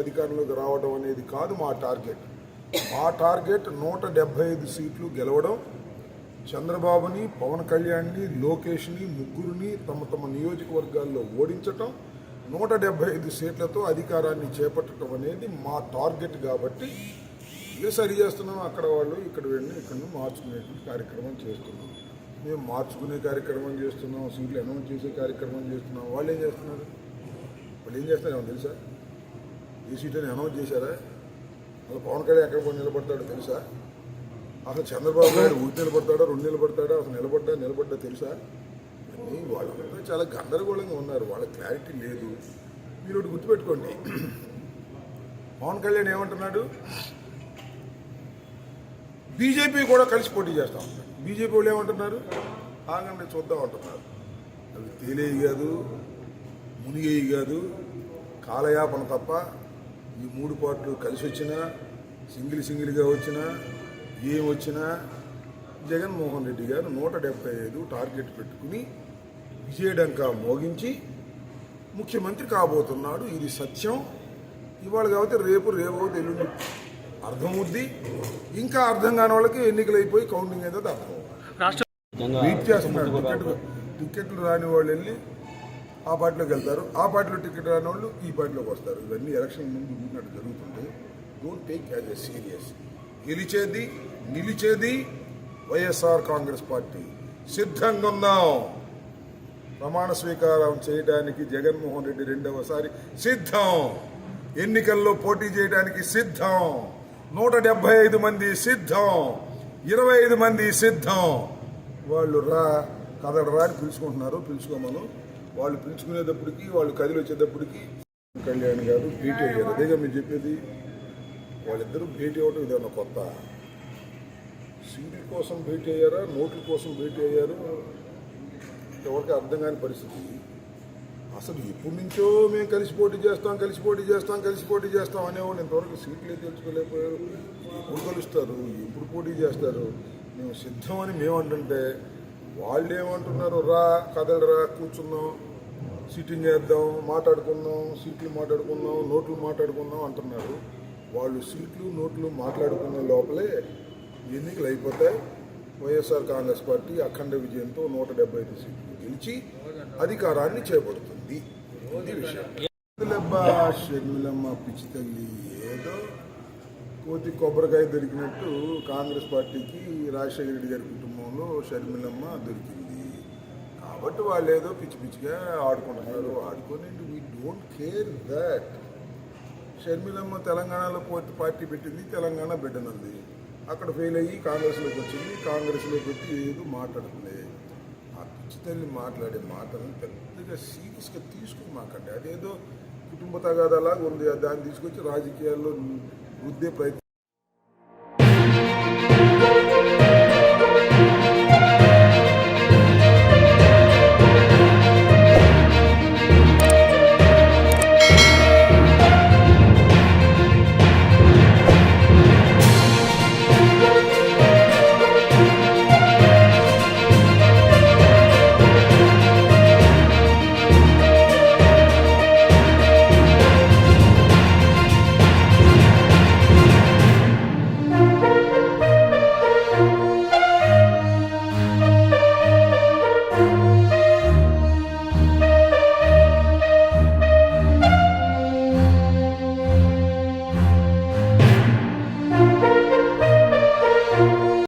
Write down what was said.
అధికారంలోకి రావడం అనేది కాదు మా టార్గెట్. మా టార్గెట్ 175 సీట్లు గెలవడం, చంద్రబాబుని, పవన్ కళ్యాణ్ని, లోకేష్ని ముగ్గురిని తమ తమ నియోజకవర్గాల్లో ఓడించటం, 175 సీట్లతో అధికారాన్ని చేపట్టడం అనేది మా టార్గెట్. కాబట్టి ఇదే సరి చేస్తున్నాం. అక్కడ వాళ్ళు ఇక్కడ వెళ్ళి ఇక్కడ మార్చుకునేటువంటి కార్యక్రమం చేస్తున్నాం. మేము మార్చుకునే కార్యక్రమం చేస్తున్నాం, సీట్లు అనౌన్స్ చేసే కార్యక్రమం చేస్తున్నాం. వాళ్ళు ఏం చేస్తున్నారు? వాళ్ళు ఏం చేస్తారో ఏమో తెలుసా? ఏ సీట్ అని అనౌన్స్ చేశారా? అసలు పవన్ కళ్యాణ్ ఎక్కడ పోయి నిలబడతాడో తెలుసా? అసలు చంద్రబాబు నాయుడు ఊరి నిలబడతాడా, 2 నిలబడతాడా, అసలు నిలబడ్డా తెలుసా? వాళ్ళంతా చాలా గందరగోళంగా ఉన్నారు. వాళ్ళ క్లారిటీ లేదు. మీరు ఒకటి గుర్తుపెట్టుకోండి, పవన్ కళ్యాణ్ ఏమంటున్నాడు? బీజేపీ కూడా కలిసి పోటీ చేస్తా ఉంటారు. బీజేపీ వాళ్ళు ఏమంటున్నారు? ఆగండి చూద్దాం అంటున్నారు. అవి తేలేవి కాదు, మునిగేవి కాదు, కాలయాపన తప్ప. ఈ 3 పార్టీలు కలిసి వచ్చినా, సింగిల్గా వచ్చినా, ఏం వచ్చినా జగన్మోహన్ రెడ్డి గారు 175 టార్గెట్ పెట్టుకుని విజయడంకా మోగించి ముఖ్యమంత్రి కాబోతున్నాడు. ఇది సత్యం. ఇవాళ కాబట్టి రేపు ఎల్లుండి అర్థమవుద్ది. ఇంకా అర్థం కాని వాళ్ళకి ఎన్నికలు అయిపోయి కౌంటింగ్ అయితే అర్థం వెయిట్ చేస్తున్నారు. టికెట్లు రాని వాళ్ళు వెళ్ళి ఆ పార్టీలోకి వెళ్తారు, ఆ పార్టీలో టికెట్ రాని వాళ్ళు ఈ పార్టీలోకి వస్తారు. ఇవన్నీ ఎలక్షన్ ముందు ఉన్నట్టు జరుగుతుంది. Don't take as a serious. నిలిచేది వైఎస్ఆర్ కాంగ్రెస్ పార్టీ. సిద్ధంగా ఉన్నాం. ప్రమాణ స్వీకారం చేయడానికి జగన్మోహన్ రెడ్డి 2వసారి సిద్ధం. ఎన్నికల్లో పోటీ చేయడానికి సిద్ధం. 175 మంది సిద్ధం, 25 మంది సిద్ధం. వాళ్ళు కదలరా అని పిలుచుకుంటున్నారు. పిలుచుకోమను. వాళ్ళు పిలుచుకునేటప్పటికి, వాళ్ళు కదిలి వచ్చేటప్పటికి కళ్యాణ్ గారు భేటీ అయ్యారు. అదేగా మీరు చెప్పేది. వాళ్ళిద్దరూ భేటీ అవ్వడం ఇదేమన్నా కొత్త? సీట్ల కోసం భేటీ అయ్యారా, నోట్ల కోసం భేటీ అయ్యారు? ఎవరికి అర్థం కాని పరిస్థితి. అసలు ఎప్పటి నుంచో మేము కలిసి పోటీ చేస్తాం అనేవాళ్ళు ఇంతవరకు సీట్లే తెలుసుకోలేకపోయారు. ఎప్పుడు కలుస్తారు, ఎప్పుడు పోటీ చేస్తారు? మేము సిద్ధం అని మేము అంటుంటే వాళ్ళు ఏమంటున్నారు? కదలరా, కూర్చుందాం, సిట్టింగ్ చేద్దాం, సీట్లు మాట్లాడుకుందాం, నోట్లు మాట్లాడుకుందాం అంటున్నారు. వాళ్ళు సీట్లు నోట్లు మాట్లాడుకునే లోపలే ఎన్నికలు అయిపోతాయి. వైఎస్ఆర్ కాంగ్రెస్ పార్టీ అఖండ విజయంతో 175 సీట్లు గెలిచి అధికారాన్ని చేపడుతుంది. ఇది విషయం. షర్మిలమ్మ పిచ్చి తల్లి ఏదో కోతి కొబ్బరికాయ దొరికినట్టు కాంగ్రెస్ పార్టీకి రాజశేఖర రెడ్డి గారి కుటుంబంలో షర్మిలమ్మ దొరికింది. కాబట్టి వాళ్ళు ఏదో పిచ్చిగా ఆడుకుంటున్నారు. ఆడుకొని వీ డోంట్ కేర్ దాట్. షర్మిలమ్మ తెలంగాణలో పార్టీ పెట్టింది, తెలంగాణ బిడ్డనుంది. అక్కడ ఫెయిల్ అయ్యి కాంగ్రెస్లోకి వచ్చింది. కాంగ్రెస్లో పెట్టి ఏదో మాట్లాడుతుంది. ఆ పిచ్చి తల్లి మాట్లాడే మాటలను పెద్దగా సీరియస్గా తీసుకుని అదేదో కుటుంబ తగాదాలాగా ఉంది. దాన్ని తీసుకొచ్చి రాజకీయాల్లో రుద్దే ప్రయత్నం